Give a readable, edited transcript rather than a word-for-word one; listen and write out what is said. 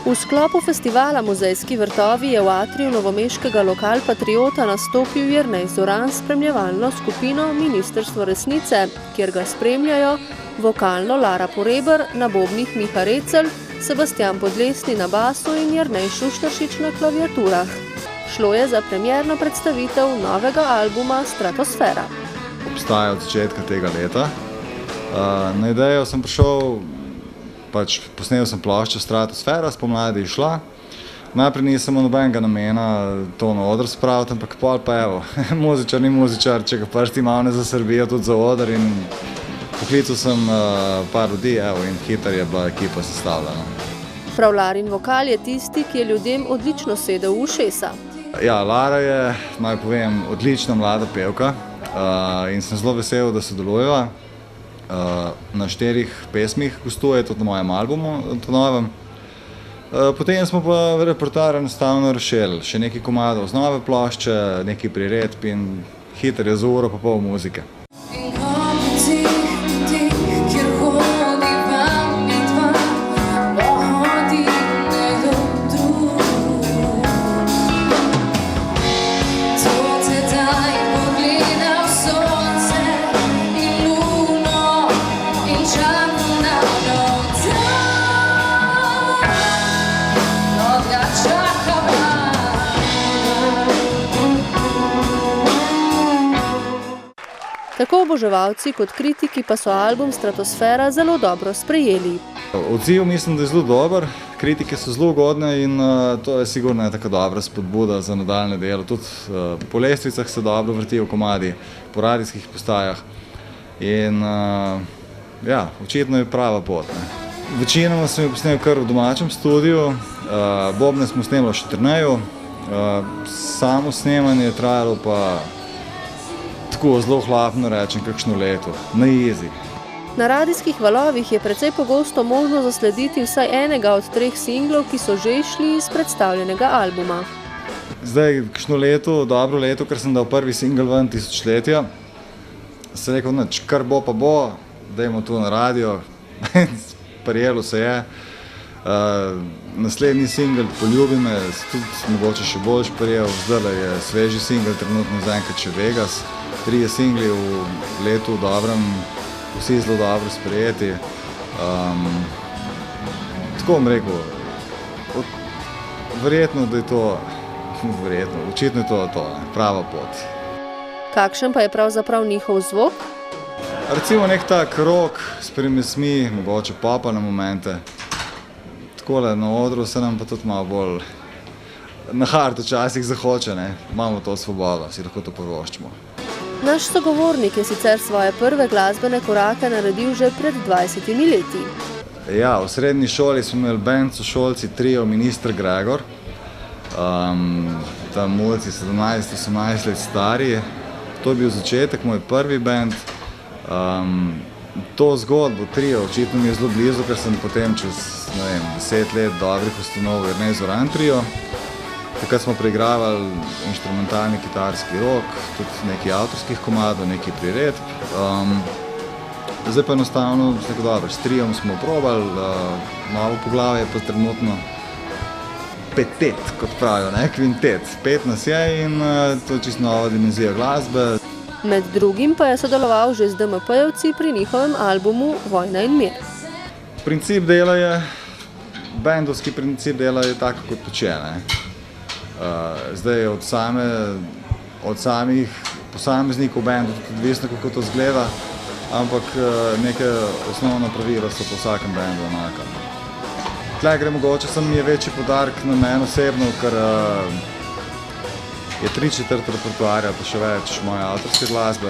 V sklopu festivala Muzejski vrtovi je v atriju novomeškega Lokal Patriota nastopil Jernej Zoran s spremljevalno skupino Ministrstvo resnice, kjer ga spremljajo vokalno Lara Poreber, na bobnih Miha Recelj, Sebastian Podlesni na basu in Jernej Šušteršič na klaviaturah. Šlo je za premierno predstavitev novega albuma Stratosfera. Obstaja od začetka tega leta. Na idejo sem prišel, posnel sem ploščo Stratosfera, spomladi je šla. Najprej nisem nobenega namena to na oder spraviti, ampak pol pa evo, muzičar ni muzičar, če ga prsti malo ne zasrbijo tudi za oder, in poklical sem par ljudi, evo, in hitro je bila ekipa sestavljena. Prav Larin vokal je tisti, ki je ljudem odlično sedel v ušesa. Ja, Lara je, naj povem, odlična mlada pevka in sem zelo vesel, da sodelujeva. Na 4 pesmih gostuje tudi na mojem albumu, to novem. Potem smo pa repertoar enostavno rešili, še nekaj komadov z nove plošče, nekaj priredb in hitro je za uro pa pol muzike. Tako oboževalci kot kritiki pa so album Stratosfera zelo dobro sprejeli. Odziv mislim, da je zelo dober, kritike so zelo ugodne in to je sigurno tako dobra spodbuda za nadaljne delo. Tudi po lestvicah se dobro vrtijo komadi, po radijskih postajah in ja, očitno je prava pot. Večinoma sem jo posnel kar v domačem studiu, bobne smo snemali v Štrneju, samo snemanje je trajalo pa tako zelo hlapno rečem, kakšno leto, na easy. Na radijskih valovih je precej pogosto možno zaslediti vsaj enega od 3 singlov, ki so že išli iz predstavljenega albuma. Zdaj, kakšno leto, dobro leto, ker sem dal prvi singl ven Tisočletja, sem rekel, nič, kar bo pa bo, dajmo to na radio, prijelo se je. Naslednji singl Poljubi me, tudi mogoče še boljš prijel, zdaj je sveži singl, trenutno zaenkrat še Vegas. 3 singli v letu v dobrem, vsi zelo dobro sprejeti. Tako bom rekel, verjetno, da je to, očitno je to prava pot. Kakšen pa je pravzaprav njihov zvok? Recimo nek tak rock s primesmi, mogoče popa na momente. Takole na odru se nam pa tudi malo bolj na hard včasih zahoče, ne. Imamo to svobodo, si lahko to privoščimo. Naš sogovornik je sicer svoje prve glasbene korake naredil že pred 20 leti. Ja, v srednji šoli smo imeli band sošolci trio Minister Gregor. Tam mulci 17-18 let stari. To je bil začetek, moj prvi band. To zgodbo trio očitno mi je zelo blizu, ker sem potem čez 10 let dobrih ustanovil Jernej Zoran trio. Takrat smo preigravali inštrumentalni kitarski rock, tudi nekaj avtorskih komadov, nekaj priredb. Zdaj pa enostavno, s triom smo probali, novo poglavje pa trenutno petet, kot pravijo, ne, kvintet. 5 nas je in to je čisto nova dimenzija glasbe. Med drugim pa je sodeloval že z DMP-jevci pri njihovem albumu Vojna in mir. Princip dela je, bendovski princip dela je tako kot tuče, ne. Zdaj od samih posameznikov bendu tudi odvisno, kako to zgleda, ampak neke osnovna pravila so po vsakem bendu enaka. Tle gre mogoče, sem mi je večji poudarek na meni osebno, ker je 3/4 repertoarja pa še več moje avtorske glasbe.